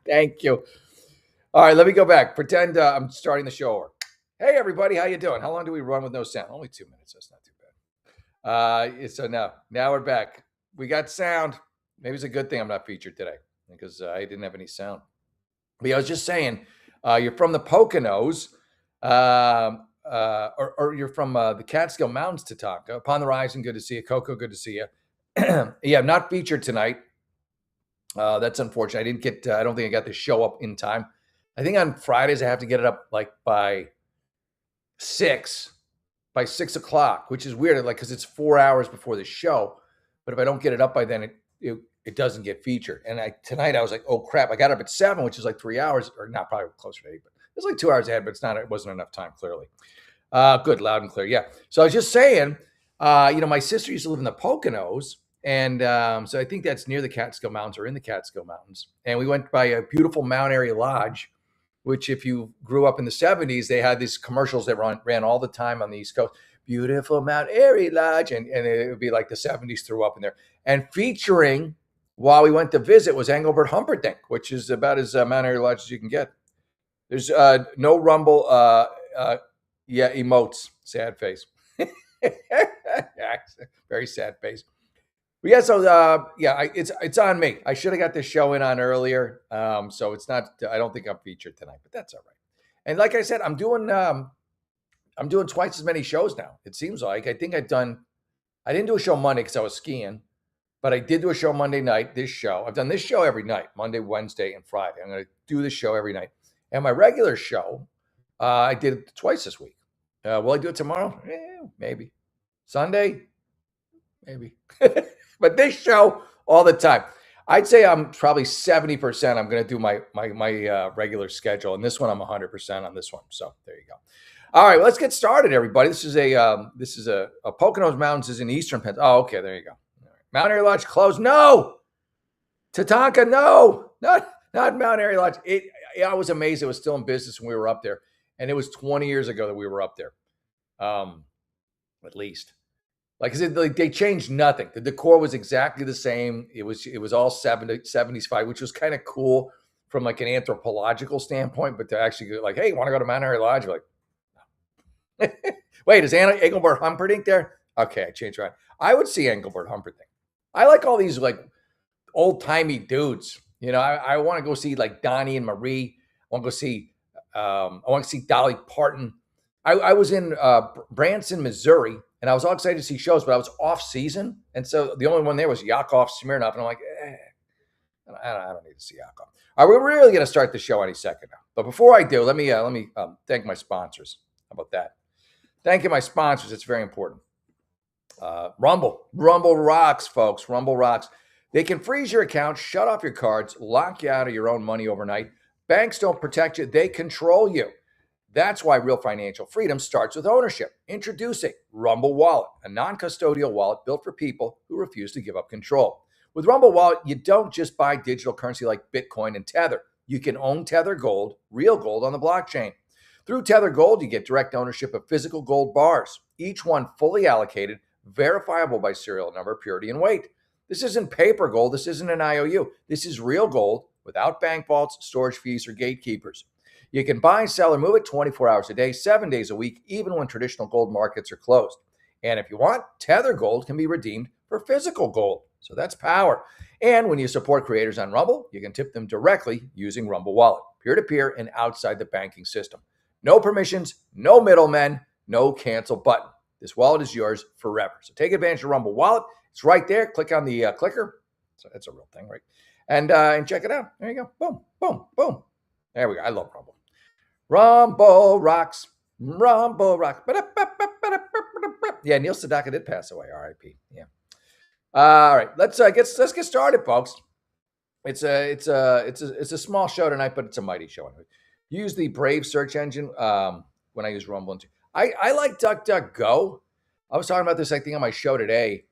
Thank you. All right, let me go back. Pretend I'm starting the show over. Hey, everybody, how you doing? How long do we run with no sound? Only 2 minutes. That's not too bad. So now we're back. We got sound. Maybe it's a good thing I'm not featured today because I didn't have any sound. But yeah, I was just saying, you're from the Poconos, or you're from the Catskill Mountains, Tatanka. Upon the Horizon, good to see you. Coco, good to see you. Yeah, I'm not featured tonight. That's unfortunate. I didn't get. I don't think I got the show up in time. I think on Fridays I have to get it up like six, by 6 o'clock, which is weird. Like because it's 4 hours before the show, but if I don't get it up by then, it doesn't get featured. And tonight I was like, oh crap! I got up at 7, which is like 3 hours, or not probably closer to 8, but it's like 2 hours ahead. But it's not. It wasn't enough time. Clearly, good, loud and clear. Yeah. So I was just saying, my sister used to live in the Poconos. And so I think that's near the Catskill Mountains or in the Catskill Mountains. And we went by a beautiful Mount Airy Lodge, which if you grew up in the 70s, they had these commercials that ran all the time on the East Coast. Beautiful Mount Airy Lodge. And it would be like the 70s threw up in there. And featuring, while we went to visit, was Engelbert Humperdinck, which is about as Mount Airy Lodge as you can get. There's no rumble. Yeah, emotes. Sad face. Very sad face. But yeah, so it's on me. I should have got this show in on earlier. So it's not. I don't think I'm featured tonight, but that's all right. And like I said, I'm doing twice as many shows now. It seems like I think I've done. I didn't do a show Monday because I was skiing, but I did do a show Monday night. This show, I've done this show every night, Monday, Wednesday, and Friday. I'm going to do this show every night. And my regular show, I did it twice this week. Will I do it tomorrow? Maybe. Sunday, maybe. But this show all the time. I'd say I'm probably 70%. I'm going to do my regular schedule, and this one I'm 100% on this one. So there you go. All right, let's get started, everybody. This is a Poconos Mountains is in eastern Pennsylvania. Oh, okay, there you go. All right. Mount Airy Lodge closed. No, Tatanka, no, not Mount Airy Lodge. I was amazed it was still in business when we were up there, and it was 20 years ago that we were up there, at least. Like I said, they changed nothing. The decor was exactly the same. It was all 75, which was kind of cool from like an anthropological standpoint. But to actually go like, hey, you want to go to Mount Airy Lodge? You're like, wait, is Engelbert Humperdinck there? Okay, I changed around. I would see Engelbert Humperdinck. I like all these like old timey dudes. I want to go see like Donnie and Marie. I want to go see. I want to see Dolly Parton. I was in Branson, Missouri, and I was all excited to see shows, but I was off season, and so the only one there was Yakov Smirnoff, and I'm like, I don't need to see Yakov. All right, we're really going to start the show any second now. But before I do, let me thank my sponsors. How about that? Thanking my sponsors. It's very important. Rumble rocks, folks. Rumble rocks. They can freeze your account, shut off your cards, lock you out of your own money overnight. Banks don't protect you. They control you. That's why real financial freedom starts with ownership. Introducing Rumble Wallet, a non-custodial wallet built for people who refuse to give up control. With Rumble Wallet, you don't just buy digital currency like Bitcoin and Tether. You can own Tether Gold, real gold on the blockchain. Through Tether Gold, you get direct ownership of physical gold bars, each one fully allocated, verifiable by serial number, purity, and weight. This isn't paper gold. This isn't an IOU. This is real gold without bank vaults, storage fees, or gatekeepers. You can buy, sell, or move it 24 hours a day, 7 days a week, even when traditional gold markets are closed. And if you want, Tether Gold can be redeemed for physical gold. So that's power. And when you support creators on Rumble, you can tip them directly using Rumble Wallet, peer-to-peer and outside the banking system. No permissions, no middlemen, no cancel button. This wallet is yours forever. So take advantage of Rumble Wallet. It's right there. Click on the clicker. So that's a real thing, right? And check it out. There you go. Boom, boom, boom. There we go. I love Rumble. Rumble rocks. Rumble rocks. Yeah, Neil Sedaka did pass away. R.I.P. Yeah. All right, let's get started, folks. It's a small show tonight, but it's a mighty show. Use the Brave search engine when I use Rumble. I like DuckDuckGo. I was talking about this, I think, on my show today.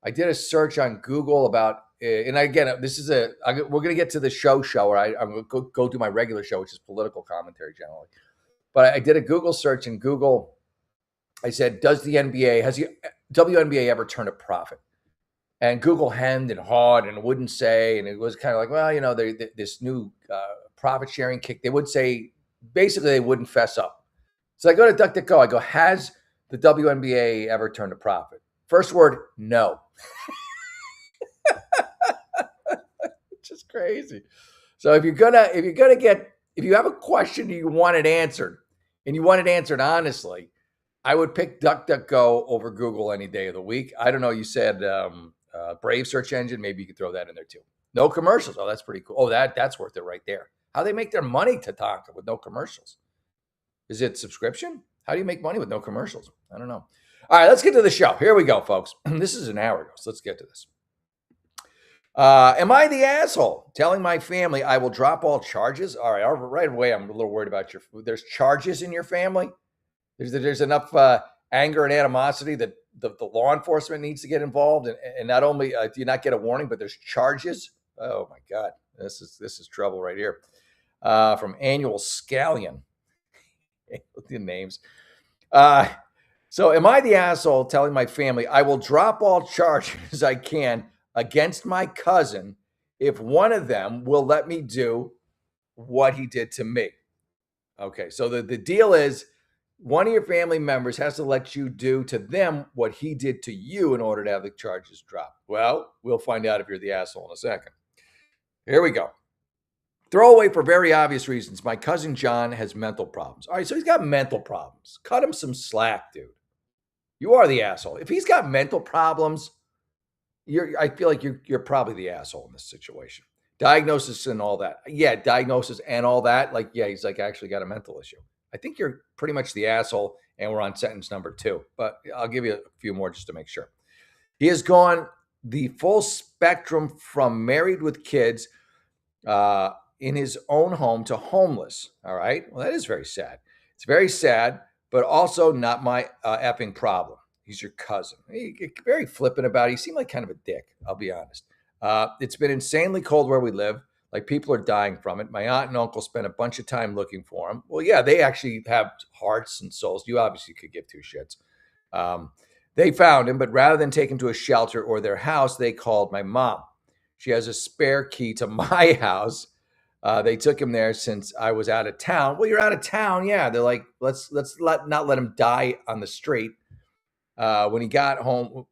I did a search on Google about, and again, we're going to get to the show where I'm going to go do my regular show, which is political commentary generally. But I did a Google search in Google. I said, has the WNBA ever turned a profit? And Google hemmed and hawed and wouldn't say, and it was kind of like, well, this new profit sharing kick. They would say, basically, they wouldn't fess up. So I go to DuckDuckGo. I go, has the WNBA ever turned a profit? First word, no. Just crazy. So if you have a question you want it answered, and you want it answered honestly, I would pick DuckDuckGo over Google any day of the week. I don't know. You said Brave search engine. Maybe you could throw that in there too. No commercials. Oh, that's pretty cool. Oh, that's worth it right there. How they make their money, Tatanka, with no commercials? Is it subscription? How do you make money with no commercials? I don't know. All right, let's get to the show. Here we go, folks. This is an hour ago, so let's get to this. Am I the asshole telling my family I will drop all charges? All right away, I'm a little worried about there's charges in your family? There's enough anger and animosity that the law enforcement needs to get involved, and not only do you not get a warning, but there's charges. Oh my God, this is trouble right here. From Annual Scallion, the names. So, am I the asshole telling my family I will drop all charges I can against my cousin if one of them will let me do what he did to me? Okay, so the deal is, one of your family members has to let you do to them what he did to you in order to have the charges dropped. Well, we'll find out if you're the asshole in a second. Here we go. Throwaway for very obvious reasons. My cousin John has mental problems. All right, so he's got mental problems. Cut him some slack, dude. You are the asshole. If he's got mental problems, I feel like you're probably the asshole in this situation. Diagnosis and all that. Yeah, diagnosis and all that. Like, yeah, he's like actually got a mental issue. I think you're pretty much the asshole, and we're on sentence number 2. But I'll give you a few more just to make sure. He has gone the full spectrum from married with kids in his own home to homeless. All right. Well, that is very sad. It's very sad, but also not my effing problem. He's your cousin. Very flippant about it. He seemed like kind of a dick, I'll be honest. It's been insanely cold where we live. Like, people are dying from it. My aunt and uncle spent a bunch of time looking for him. Well, yeah, they actually have hearts and souls. You obviously could give two shits. They found him, but rather than take him to a shelter or their house, they called my mom. She has a spare key to my house. They took him there since I was out of town. Well, you're out of town, yeah. They're like, let's not let him die on the street. When he got home,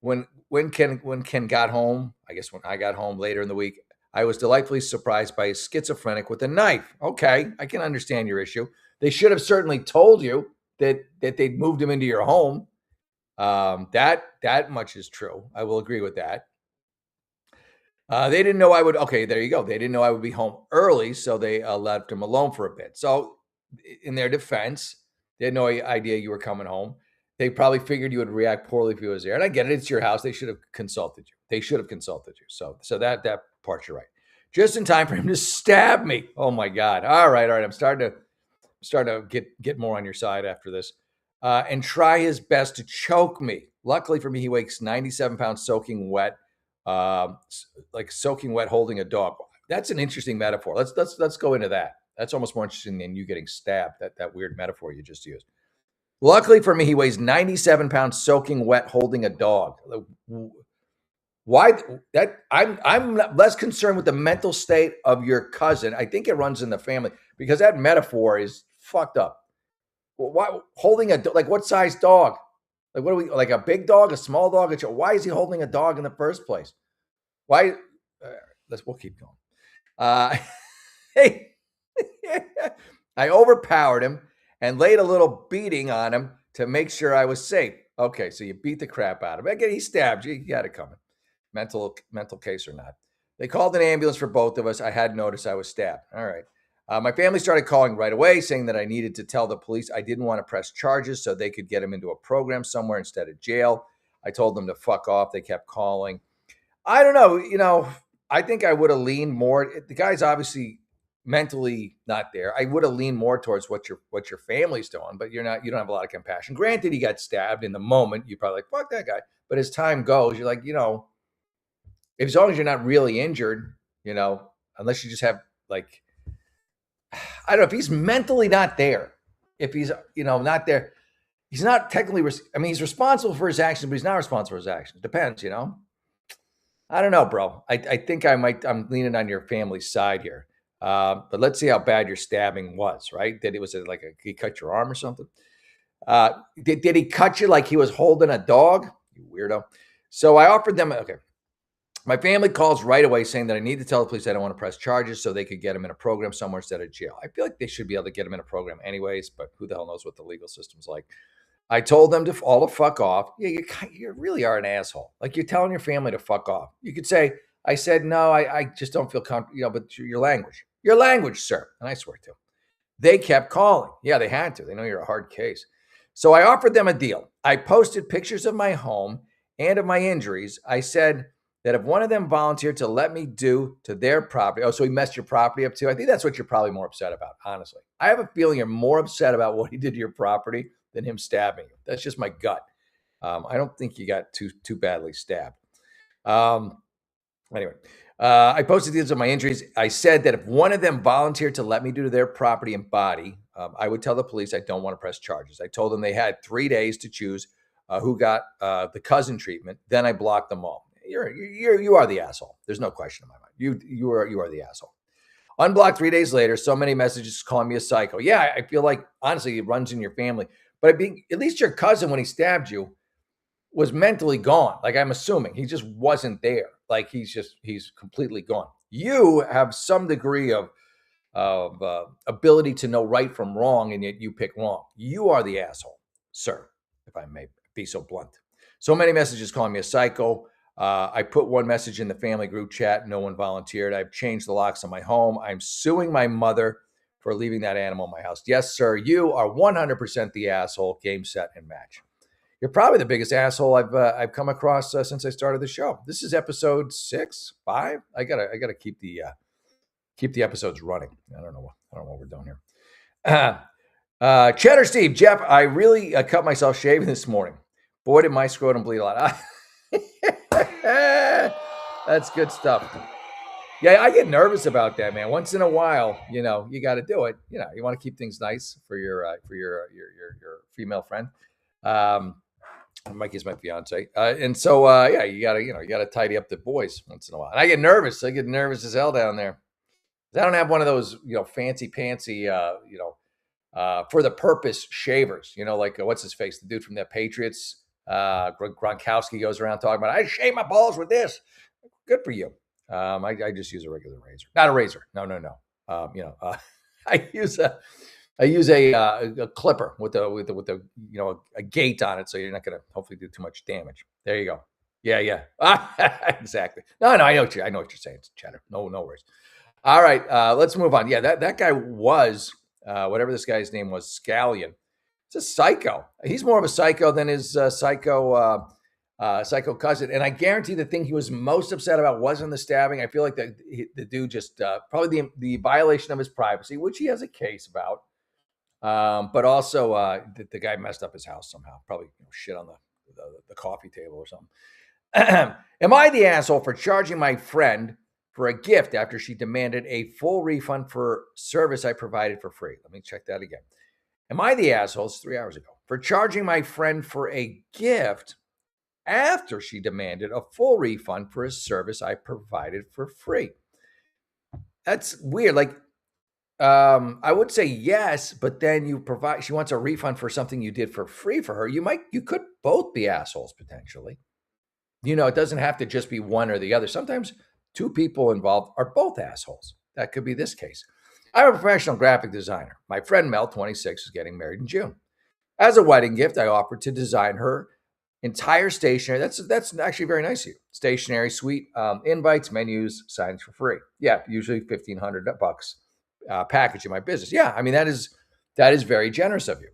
when Ken got home, I guess when I got home later in the week, I was delightfully surprised by a schizophrenic with a knife. Okay, I can understand your issue. They should have certainly told you that they'd moved him into your home. That much is true. I will agree with that. They didn't know I would. Okay, there you go. They didn't know I would be home early, so they left him alone for a bit. So, in their defense, they had no idea you were coming home. They probably figured you would react poorly if he was there. And I get it. It's your house. They should have consulted you. So that part you're right. Just in time for him to stab me. Oh my God. All right. I'm starting to get more on your side after this. And try his best to choke me. Luckily for me, he weighs 97 pounds soaking wet, like soaking wet holding a dog. That's an interesting metaphor. Let's go into that. That's almost more interesting than you getting stabbed. That weird metaphor you just used. Luckily for me, he weighs 97 pounds soaking wet holding a dog. Why that? I'm less concerned with the mental state of your cousin. I think it runs in the family because that metaphor is fucked up. Why holding like what size dog? Like, what are we, like a big dog, a small dog? Why is he holding a dog in the first place? Why? We'll keep going. Hey, I overpowered him and laid a little beating on him to make sure I was safe. Okay, so you beat the crap out of him. Again, he stabbed you. You got it coming. Mental case or not. They called an ambulance for both of us. I had noticed I was stabbed. All right. My family started calling right away, saying that I needed to tell the police I didn't want to press charges so they could get him into a program somewhere instead of jail. I told them to fuck off. They kept calling. I don't know. I think I would have leaned more. The guy's obviously mentally not there. I would have leaned more towards what your family's doing, but you don't have a lot of compassion. Granted, he got stabbed in the moment. You're probably like, fuck that guy. But as time goes, you're like, as long as you're not really injured, unless you just have like, I don't know, if he's mentally not there, if he's, not there, he's not technically, I mean, he's responsible for his actions, but he's not responsible for his actions. Depends, you know? I don't know, bro. I think I'm leaning on your family's side here. But let's see how bad your stabbing was, right? That it was like he cut your arm or something. Did he cut you like he was holding a dog? You weirdo. So I offered them, okay. My family calls right away saying that I need to tell the police I don't want to press charges so they could get him in a program somewhere instead of jail. I feel like they should be able to get him in a program anyways, but who the hell knows what the legal system's like. I told them to all to fuck off. Yeah, you really are an asshole. Like you're telling your family to fuck off. You could say, I said, no, I just don't feel comfortable, but your language, sir. And I swear to. They kept calling. Yeah, they had to. They know you're a hard case. So I offered them a deal. I posted pictures of my home and of my injuries. I said that if one of them volunteered to let me do to their property, oh, so he messed your property up too? I think that's what you're probably more upset about, honestly. I have a feeling you're more upset about what he did to your property than him stabbing you. That's just my gut. I don't think you got too badly stabbed. Anyway, I posted these of my injuries. I said that if one of them volunteered to let me do to their property and body, I would tell the police I don't want to press charges. I told them they had 3 days to choose who got the cousin treatment. Then I blocked them all. You are the asshole. There's no question in my mind. You are the asshole. Unblocked 3 days later. So many messages calling me a psycho. Yeah, I feel like honestly it runs in your family. But at least your cousin, when he stabbed you, was mentally gone. Like I'm assuming he just wasn't there. Like he's completely gone. You have some degree of ability to know right from wrong, and yet you pick wrong. You are the asshole, sir, if I may be so blunt. So many messages calling me a psycho. I put one message in the family group chat. No one volunteered. I've changed the locks on my home. I'm suing my mother for leaving that animal in my house. Yes, sir. You are 100% the asshole. Game, set, and match. You're probably the biggest asshole I've come across since I started the show. This is episode 6, 5. I gotta keep the episodes running. I don't know what we're doing here. Cheddar Steve, Jeff, I really cut myself shaving this morning. Boy, did my scrotum bleed a lot. That's good stuff. Yeah, I get nervous about that, man. Once in a while, you got to do it. You want to keep things nice for your female friend. Mike is my fiance, and so yeah, you gotta tidy up the boys once in a while. And I get nervous. I get nervous as hell down there. I don't have one of those fancy pantsy for the purpose shavers. Like what's his face, the dude from the Patriots, Gronkowski goes around talking about I shave my balls with this. Good for you. I just use a regular razor, not a razor. No. I use a clipper with a gate on it, so you're not going to hopefully do too much damage. There you go. Yeah. Exactly. No, I know what you're saying, Cheddar. No worries. All right, let's move on. Yeah, that guy was whatever this guy's name was, Scallion. It's a psycho. He's more of a psycho than his psycho cousin. And I guarantee the thing he was most upset about wasn't the stabbing. I feel like the dude just probably the violation of his privacy, which he has a case about. But also the guy messed up his house somehow. Probably shit on the coffee table or something. Am I the asshole for charging my friend for a gift after she demanded a full refund for service I provided for free? Let me check that again. Am I the asshole? It's 3 hours ago. For charging my friend for a gift after she demanded a full refund for a service I provided for free? That's weird. Like, I would say yes, but then she wants a refund for something you did for free for her. You could both be assholes potentially. It doesn't have to just be one or the other. Sometimes two people involved are both assholes. That could be this case. I'm a professional graphic designer. My friend Mel, 26, is getting married in June. As a wedding gift, I offered to design her entire stationery. That's actually very nice of you. Stationery suite, invites, menus, signs for free. Yeah, usually $1,500 package in my business. Yeah, I mean that is very generous of you.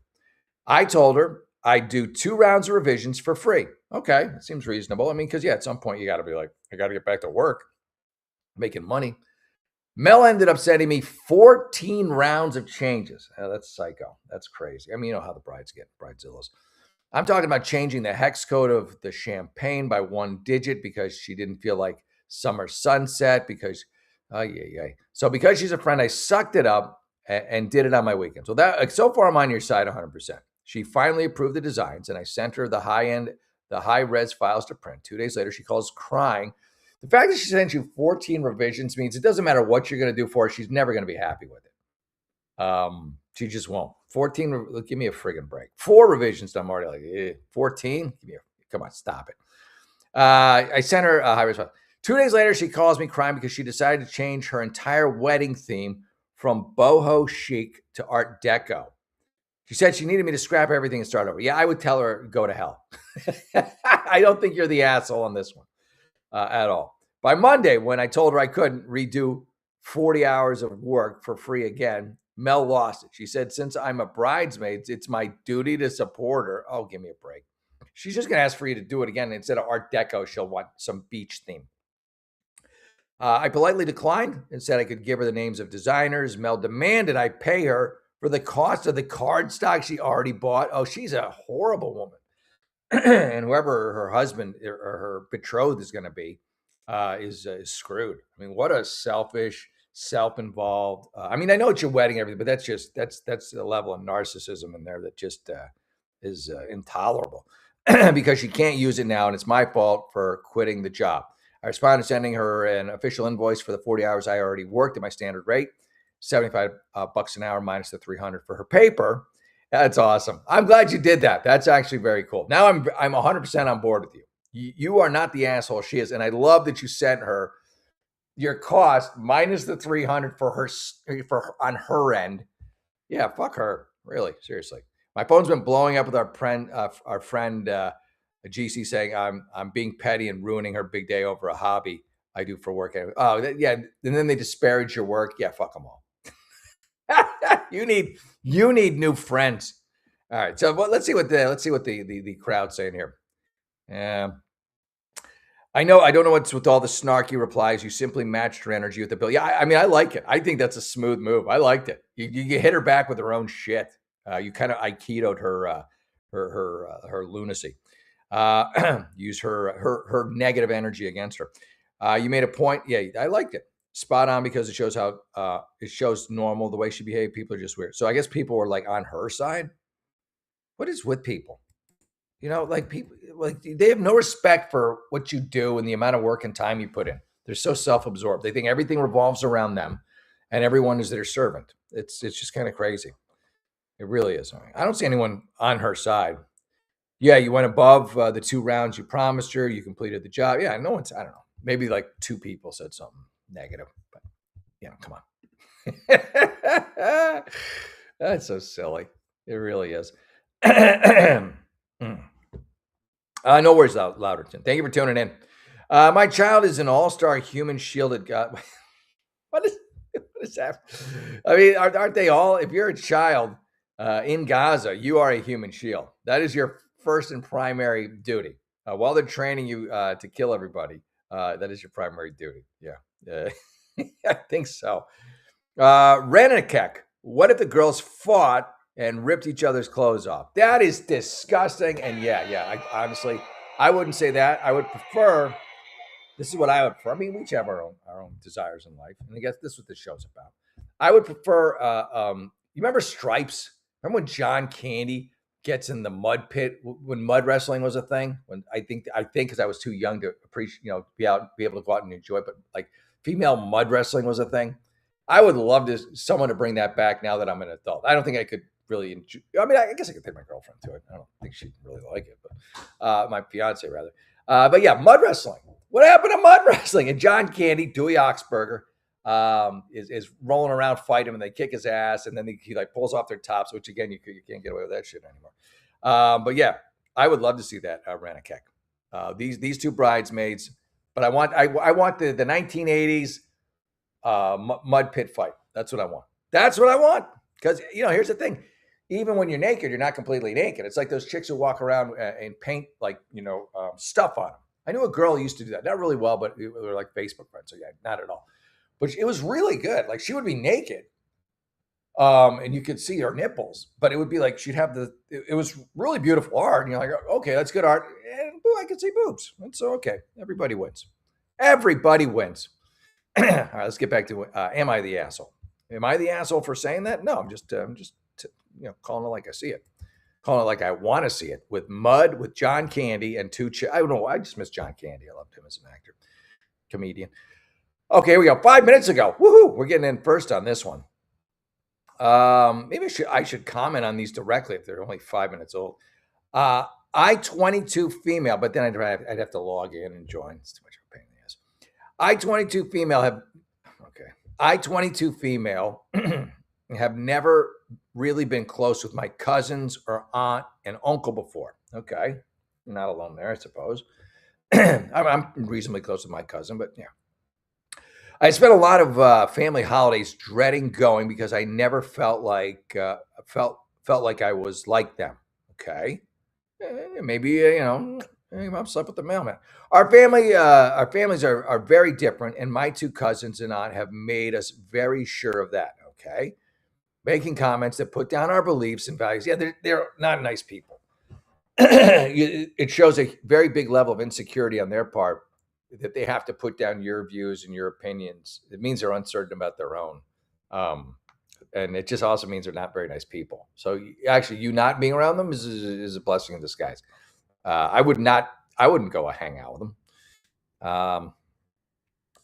I told her I'd do 2 rounds of revisions for free. Okay, that seems reasonable. I mean, because at some point you got to be like, I got to get back to work, making money. Mel ended up sending me 14 rounds of changes. That's psycho. That's crazy. I mean, how the brides get, bridezillas. I'm talking about changing the hex code of the champagne by 1 digit because she didn't feel like summer sunset because, So because she's a friend, I sucked it up and did it on my weekend. So far I'm on your side 100%. She finally approved the designs, and I sent her the high-res files to print. 2 days later, she calls crying. The fact that she sent you 14 revisions means it doesn't matter what you're going to do for her. She's never going to be happy with it. She just won't. 14, give me a friggin' break. 4 revisions done. I'm already like, 14? Come on, stop it. I sent her a high-res file. 2 days later, she calls me crying because she decided to change her entire wedding theme from boho chic to Art Deco. She said she needed me to scrap everything and start over. Yeah, I would tell her, go to hell. I don't think you're the asshole on this one at all. By Monday, when I told her I couldn't redo 40 hours of work for free again, Mel lost it. She said, since I'm a bridesmaid, it's my duty to support her. Oh, give me a break. She's just going to ask for you to do it again. Instead of Art Deco, she'll want some beach theme. I politely declined and said I could give her the names of designers. Mel demanded I pay her for the cost of the cardstock she already bought. Oh, she's a horrible woman. And whoever her husband or her betrothed is going to be is screwed. I mean, what a selfish, self-involved. I mean, I know it's your wedding, everything, but that's the level of narcissism in there that just is intolerable because she can't use it now, and it's my fault for quitting the job. I responded sending her an official invoice for the 40 hours I already worked at my standard rate, $75 an hour minus the $300 for her paper. That's awesome. I'm glad you did that. That's actually very cool. Now I'm 100% on board with you. You are not the asshole she is, and I love that you sent her your cost minus the $300 for on her end. Yeah, fuck her. Really, seriously. My phone's been blowing up with our friend GC saying I'm being petty and ruining her big day over a hobby I do for work. Oh, yeah, and then they disparage your work. Yeah, fuck them all. You need new friends. All right, so let's see what the crowd's saying here. I don't know what's with all the snarky replies. You simply matched her energy with the bill. Yeah, I mean, I like it. I think that's a smooth move. I liked it. You hit her back with her own shit. You kind of Aikida'd her lunacy. Use her negative energy against her. You made a point. Yeah, I liked it. Spot on because it shows how it shows normal the way she behaved. People are just weird. So I guess people were like on her side. What is with people? Like people, like they have no respect for what you do and the amount of work and time you put in. They're so self-absorbed. They think everything revolves around them, and everyone is their servant. It's just kind of crazy. It really is. I don't see anyone on her side. Yeah, you went above the 2 rounds you promised her. You completed the job. Yeah, no one's. I don't know. Maybe like 2 people said something negative, but come on. That's so silly. It really is. No worries, Louderton. Thank you for tuning in. My child is an all-star human shielded god. What is that? I mean, aren't they all? If you're a child in Gaza, you are a human shield. That is your first and primary duty. While they're training you to kill everybody, that is your primary duty. Yeah. I think so. Renikek, what if the girls fought and ripped each other's clothes off? That is disgusting. And I honestly, I wouldn't say that. I would prefer, this is what I would prefer. I mean, we each have our own desires in life. And I guess this is what this show's about. I would prefer, you remember Stripes? Remember when John Candy gets in the mud pit when mud wrestling was a thing? When I think because I was too young to appreciate, be able to go out and enjoy it. But like female mud wrestling was a thing. I would love someone to bring that back now that I'm an adult. I don't think I could really enjoy. I mean, I guess I could take my girlfriend to it. I don't think she'd really like it, but my fiance rather. But yeah, mud wrestling. What happened to mud wrestling? And John Candy, Dewey Oxberger, is rolling around fighting him, and they kick his ass, and then he like pulls off their tops, which again you can't get away with that shit anymore. But yeah, I would love to see that Renikek. These 2 bridesmaids, but I want the 1980s mud pit fight. That's what I want. That's what I want. Because here's the thing. Even when you're naked, you're not completely naked. It's like those chicks who walk around and paint like stuff on them. I knew a girl who used to do that. Not really well, but we were like Facebook friends. So yeah, not at all. But it was really good. Like she would be naked, and you could see her nipples. But it would be like she'd have it was really beautiful art. And you're like, okay, that's good art. And I could see boobs. And so okay, everybody wins. Everybody wins. All right, let's get back to am I the asshole? Am I the asshole for saying that? No, I'm just calling it like I see it. calling it like I want to see it, with Mud, with John Candy, and I don't know. I just miss John Candy. I loved him as an actor, comedian. Okay, here we go. 5 minutes ago. Woohoo! We're getting in first on this one. Maybe I should comment on these directly if they're only 5 minutes old. I-22 female, but then I'd have to log in and join. It's too much of a pain in the ass. I-22 female I-22 female have never really been close with my cousins or aunt and uncle before. Okay. You're not alone there, I suppose. I'm reasonably close with my cousin, but yeah. I spent a lot of family holidays dreading going because I never felt like I was like them. Okay. Maybe I'm slept with the mailman. Our families are very different, and my two cousins and aunt have made us very sure of that. Okay, making comments that put down our beliefs and values. Yeah, they're not nice people. It shows a very big level of insecurity on their part that they have to put down your views and your opinions. It means they're uncertain about their own. And it just also means they're not very nice people. So actually, you not being around them is a blessing in disguise. I wouldn't go hang out with them. I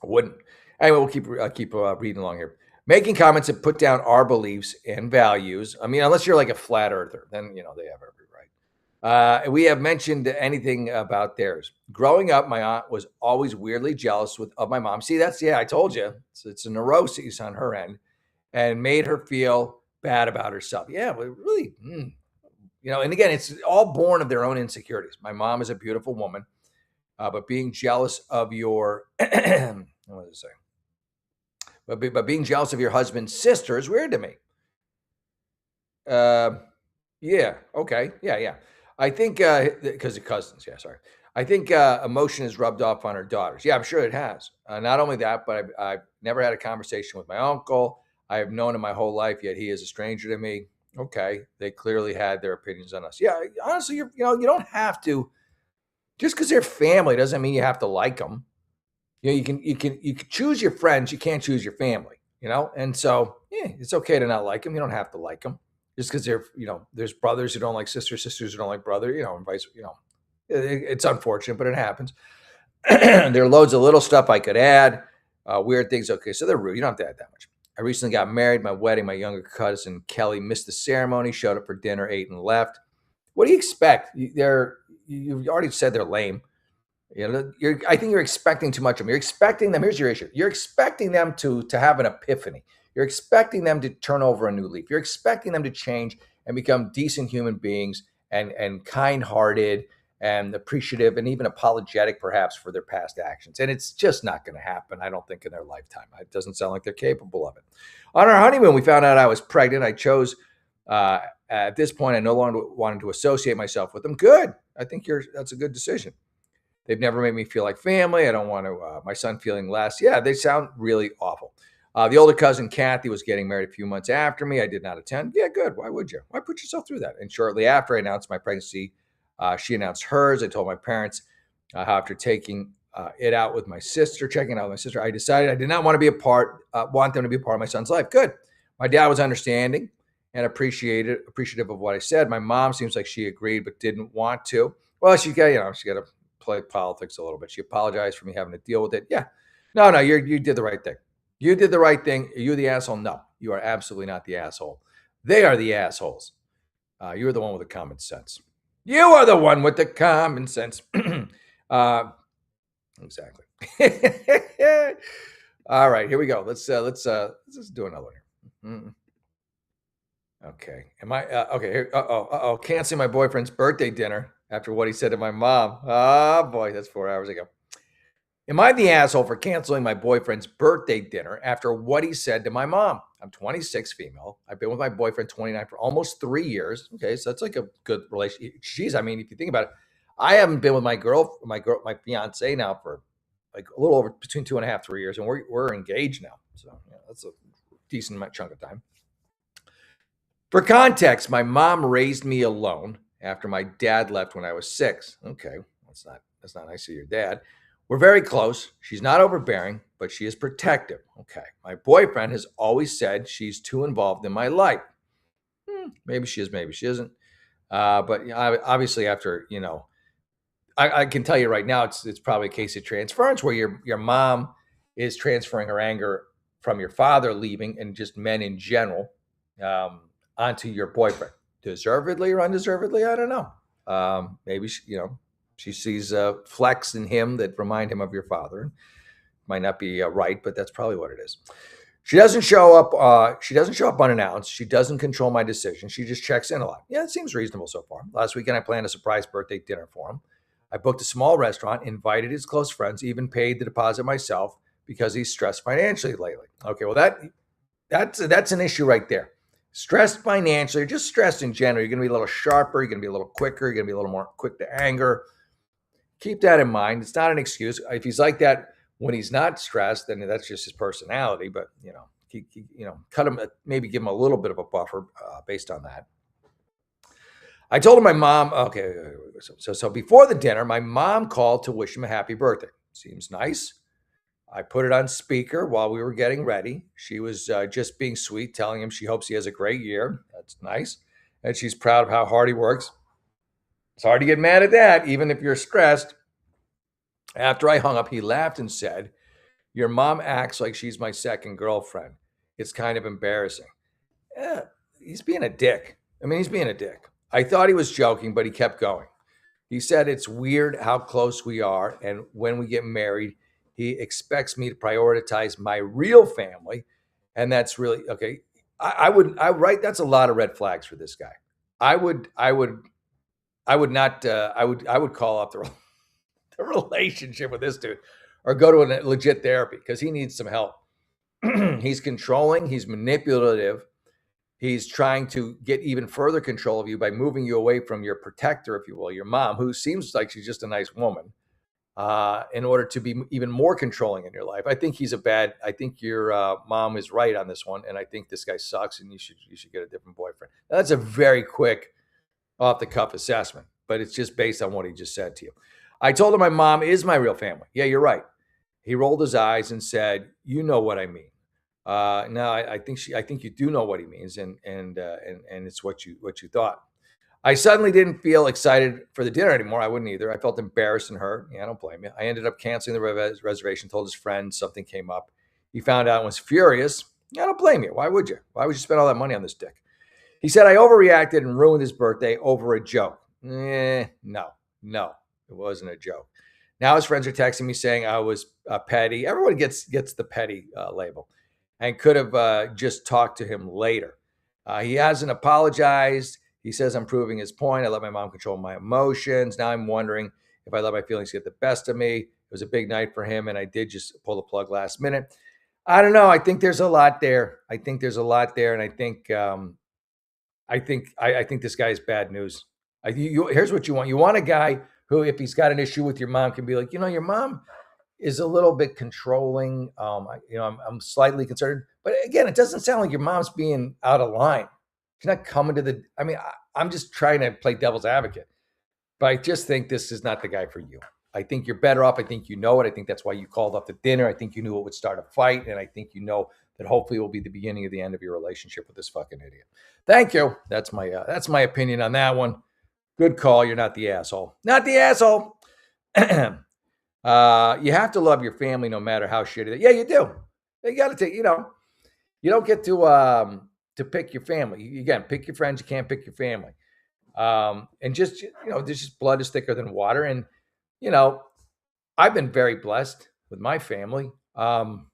wouldn't. Anyway, we'll keep reading along here. Making comments that put down our beliefs and values. I mean, unless you're like a flat earther, then they have every right. We have mentioned anything about theirs. Growing up, my aunt was always weirdly jealous of my mom. See, I told you, it's a neurosis on her end, and made her feel bad about herself. Yeah, but really, and again, it's all born of their own insecurities. My mom is a beautiful woman, but being jealous of your, what does it say? But being jealous of your husband's sister is weird to me. Yeah, okay, yeah. I think because of cousins. Yeah, sorry. I think emotion is rubbed off on her daughters. Yeah, I'm sure it has. Not only that, but I've never had a conversation with my uncle. I have known him my whole life, yet he is a stranger to me. Okay, they clearly had their opinions on us. Yeah, honestly, you don't have to. Just because they're family doesn't mean you have to like them. You can choose your friends. You can't choose your family. And so it's okay to not like them. You don't have to like them. Just because there's brothers who don't like sisters who don't like brother. And vice. It's unfortunate, but it happens. There are loads of little stuff I could add. Weird things. Okay, so they're rude. You don't have to add that much. I recently got married. My wedding, my younger cousin Kelly missed the ceremony, showed up for dinner, ate, and left. What do you expect? You've already said they're lame. I think you're expecting too much of them. You're expecting them. Here's your issue. You're expecting them to have an epiphany. You're expecting them to turn over a new leaf. You're expecting them to change and become decent human beings and kind-hearted and appreciative and even apologetic perhaps for their past actions. And it's just not going to happen, I don't think, in their lifetime. It doesn't sound like they're capable of it. On our honeymoon, we found out I was pregnant. I chose, at this point, I no longer wanted to associate myself with them. Good. I think that's a good decision. They've never made me feel like family. I don't want to, my son feeling less. Yeah, they sound really awful. The older cousin, Kathy, was getting married a few months after me. I did not attend. Yeah, good. Why would you? Why put yourself through that? And shortly after I announced my pregnancy, she announced hers. I told my parents after taking it out with my sister, checking it out with my sister, I decided I did not want to want them to be a part of my son's life. Good. My dad was understanding and appreciative of what I said. My mom seems like she agreed but didn't want to. Well, she got to play politics a little bit. She apologized for me having to deal with it. Yeah. No, you did the right thing. You did the right thing. Are you the asshole? No, you are absolutely not the asshole. They are the assholes. You're the one with the common sense. You are the one with the common sense. Exactly. All right, here we go. Let's just do another one here. Okay. Am I okay? Here. Canceling my boyfriend's birthday dinner after what he said to my mom. Oh boy, that's 4 hours ago. Am I the asshole for canceling my boyfriend's birthday dinner after what he said to my mom? I'm 26, female. I've been with my boyfriend 29 for almost 3 years. Okay, so that's like a good relationship. Jeez, I mean, if you think about it, I haven't been with my fiance now for like a little over between 2.5, 3 years, and we're engaged now. So that's a decent chunk of time. For context, my mom raised me alone after my dad left when I was 6. Okay, that's not nice of your dad. We're very close. She's not overbearing, but she is protective. Okay. My boyfriend has always said she's too involved in my life. Maybe she is, maybe she isn't. But obviously, after I can tell you right now, it's probably a case of transference where your mom is transferring her anger from your father leaving and just men in general onto your boyfriend, deservedly or undeservedly. I don't know. Maybe she sees flecks in him that remind him of your father. Might not be right, but that's probably what it is. She doesn't show up. She doesn't show up unannounced. She doesn't control my decision. She just checks in a lot. Yeah, it seems reasonable so far. Last weekend, I planned a surprise birthday dinner for him. I booked a small restaurant, invited his close friends, even paid the deposit myself because he's stressed financially lately. Okay, well that's an issue right there. Stressed financially, or just stressed in general. You're going to be a little sharper. You're going to be a little quicker. You're going to be a little more quick to anger. Keep that in mind. It's not an excuse. If he's like that when he's not stressed, then that's just his personality. But cut him. Maybe give him a little bit of a buffer based on that. I told him my mom. Okay, so before the dinner, my mom called to wish him a happy birthday. Seems nice. I put it on speaker while we were getting ready. She was just being sweet, telling him she hopes he has a great year. That's nice, and she's proud of how hard he works. It's hard to get mad at that, even if you're stressed. After I hung up, he laughed and said, "Your mom acts like she's my second girlfriend. It's kind of embarrassing." Yeah, he's being a dick. He's being a dick. I thought he was joking, but he kept going. He said it's weird how close we are, and when we get married, he expects me to prioritize my real family, and that's really okay. That's a lot of red flags for this guy. I would not. I would call up the relationship with this dude or go to a legit therapy because he needs some help. He's controlling, he's manipulative, he's trying to get even further control of you by moving you away from your protector, if you will, your mom, who seems like she's just a nice woman, in order to be even more controlling in your life. I think I think your mom is right on this one, and I think this guy sucks, and you should get a different boyfriend. Now, that's a very quick, off the cuff assessment, but it's just based on what he just said to you. I told him my mom is my real family. Yeah, you're right. He rolled his eyes and said, "You know what I mean." No, I think you do know what he means, and it's what you thought. I suddenly didn't feel excited for the dinner anymore. I wouldn't either. I felt embarrassed and hurt. Yeah, I don't blame you. I ended up canceling the reservation. Told his friend something came up. He found out and was furious. Yeah, I don't blame you. Why would you? Why would you spend all that money on this dick? He said I overreacted and ruined his birthday over a joke. No, it wasn't a joke. Now his friends are texting me saying I was petty. Everyone gets the petty label, and could have just talked to him later. He hasn't apologized. He says I'm proving his point. I let my mom control my emotions. Now I'm wondering if I let my feelings get the best of me. It was a big night for him, and I did just pull the plug last minute. I don't know. I think there's a lot there. And I think this guy is bad news. Here's what you want. You want a guy who, if he's got an issue with your mom, can be like, your mom is a little bit controlling. I'm slightly concerned, but again, it doesn't sound like your mom's being out of line. She's not coming to the. I'm just trying to play devil's advocate, but I just think this is not the guy for you. I think you're better off. I think you know it. I think that's why you called up the dinner. I think you knew it would start a fight, and I think you know that hopefully it will be the beginning of the end of your relationship with this fucking idiot. Thank you. That's my opinion on that one. Good call. You're not the asshole. Not the asshole. You have to love your family no matter how shitty. Yeah, you do. You got to take. You don't get to pick your family. Again, pick your friends. You can't pick your family. And just there's just blood is thicker than water. And I've been very blessed with my family. I'm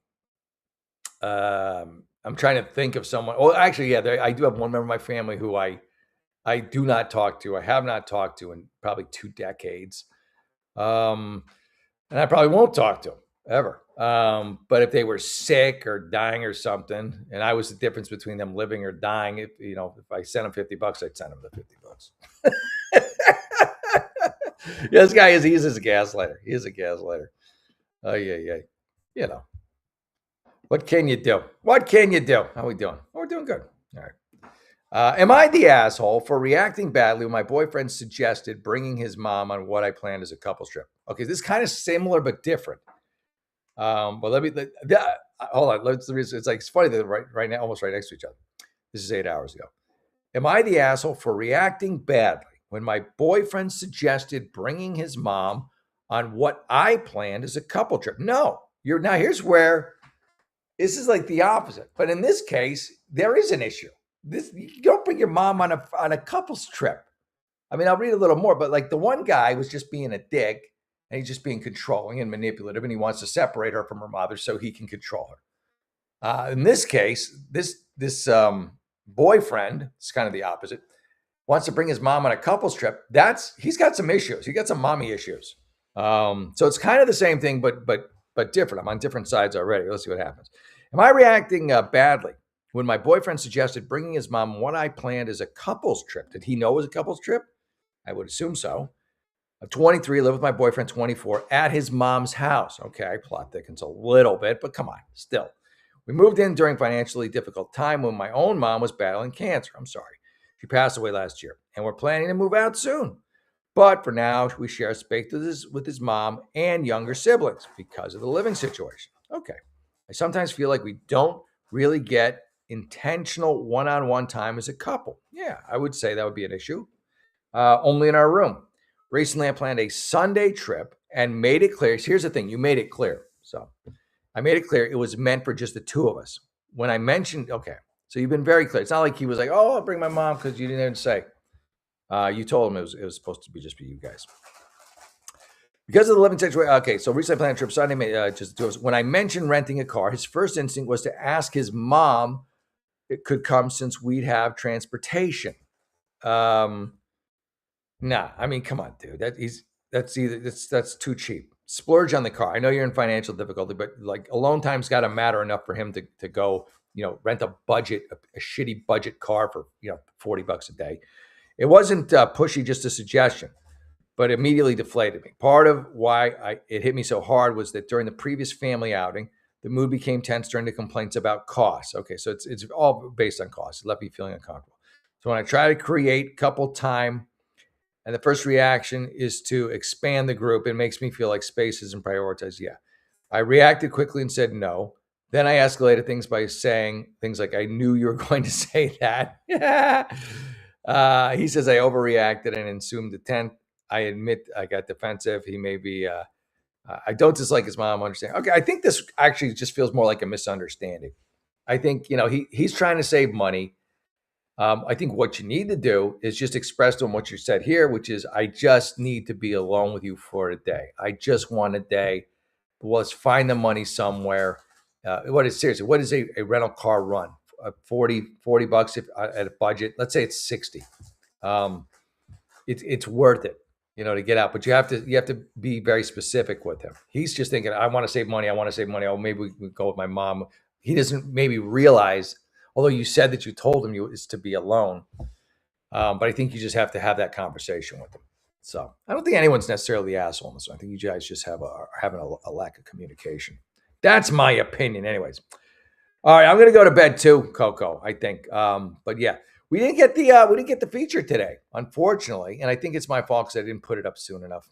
trying to think of someone. Oh, actually, yeah, I do have one member of my family who I do not talk to. I have not talked to in probably 2 decades. And I probably won't talk to them ever. But if they were sick or dying or something, and I was the difference between them living or dying, if I sent them $50, I'd send them the $50. Yeah, this guy he's a gaslighter. He is a gaslighter. Oh, yeah. What can you do? How are we doing? Oh, we're doing good. All right. Am I the asshole for reacting badly when my boyfriend suggested bringing his mom on what I planned as a couples trip? Okay, this is kind of similar but different. But hold on. It's funny that right now, almost right next to each other. This is 8 hours ago. Am I the asshole for reacting badly when my boyfriend suggested bringing his mom on what I planned as a couple trip? No, you're now. Here's where this is like the opposite. But in this case, there is an issue. This you don't bring your mom on a couple's trip. I mean, I'll read a little more, but like the one guy was just being a dick and he's just being controlling and manipulative, and he wants to separate her from her mother so he can control her. In this case, this boyfriend, it's kind of the opposite, wants to bring his mom on a couple's trip. He's got some issues. He got some mommy issues. So it's kind of the same thing, but different. I'm on different sides already. Let's see what happens. Am I reacting badly when my boyfriend suggested bringing his mom on what I planned as a couple's trip? Did he know it was a couple's trip? I would assume so. I'm 23, live with my boyfriend, 24, at his mom's house. Okay, plot thickens a little bit, but come on, still. We moved in during financially difficult time when my own mom was battling cancer. I'm sorry. She passed away last year, and we're planning to move out soon. But for now, we share space with his mom and younger siblings because of the living situation. Okay. I sometimes feel like we don't really get intentional one-on-one time as a couple. Yeah, I would say that would be an issue. Only in our room. Recently, I planned a Sunday trip and made it clear. Here's the thing. You made it clear. So I made it clear it was meant for just the two of us. When I mentioned, okay, so you've been very clear. It's not like he was like, oh, I'll bring my mom because you didn't even say. You told him it was supposed to be just for you guys. Because of the living situation. Okay, so recently I planned a trip Sunday, just the two of us. When I mentioned renting a car, his first instinct was to ask his mom it could come since we'd have transportation. Nah, I mean, come on, dude. That's too cheap. Splurge on the car. I know you're in financial difficulty, but like alone time's got to matter enough for him to go, rent a shitty budget car for $40 a day. It wasn't pushy, just a suggestion, but immediately deflated me. Part of why it hit me so hard was that during the previous family outing, the mood became tense during the complaints about costs. Okay, so it's all based on costs. It left me feeling uncomfortable. So when I try to create couple time, and the first reaction is to expand the group, it makes me feel like space isn't prioritized. Yeah, I reacted quickly and said no. Then I escalated things by saying things like, I knew you were going to say that. He says I overreacted and assumed the tent. I admit I got defensive. He may be, I don't dislike his mom, understand. Okay, I think this actually just feels more like a misunderstanding. I think, he's trying to save money. I think what you need to do is just express to him what you said here, which is, I just need to be alone with you for a day. I just want a day. Well, let's find the money somewhere. What is a rental car run? $40 at a budget. Let's say it's 60. It's worth it, to get out. But you have to be very specific with him. He's just thinking, I want to save money. Oh, maybe we go with my mom. He doesn't maybe realize, although you said that you told him is to be alone. But I think you just have to have that conversation with him. So I don't think anyone's necessarily the asshole in this one. I think you guys just are having a lack of communication. That's my opinion anyways. All right, I'm going to go to bed too, Coco, I think. But yeah, we didn't get the feature today, unfortunately. And I think it's my fault because I didn't put it up soon enough.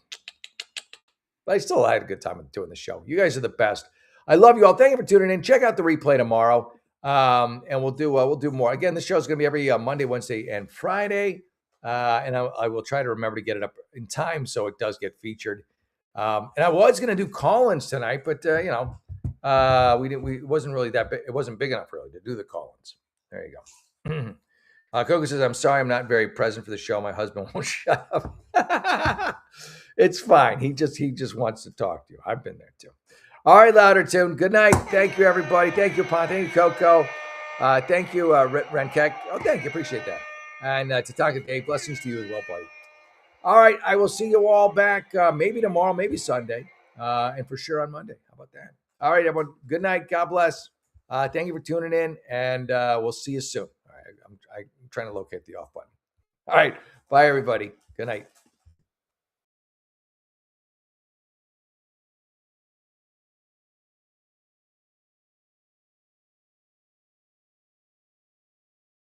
But I still had a good time doing the show. You guys are the best. I love you all. Thank you for tuning in. Check out the replay tomorrow. And we'll do more. Again, the show is going to be every Monday, Wednesday, and Friday. And I will try to remember to get it up in time so it does get featured. And I was going to do call-ins tonight, but it wasn't really that big. It wasn't big enough really to do the call-ins. There you go. Coco says, I'm sorry I'm not very present for the show. My husband won't shut up. It's fine. He just wants to talk to you. I've been there too. All right, Louder Tune. Good night. Thank you, everybody. Thank you, Pon. Thank you, Coco. Thank you, Renkek. Oh, thank you. Appreciate that. And to talk to Dave, blessings to you as well, buddy. All right, I will see you all back maybe tomorrow, maybe Sunday, and for sure on Monday. How about that? All right, everyone. Good night. God bless. Thank you for tuning in, and we'll see you soon. All right, I'm trying to locate the off button. All right, bye, everybody. Good night.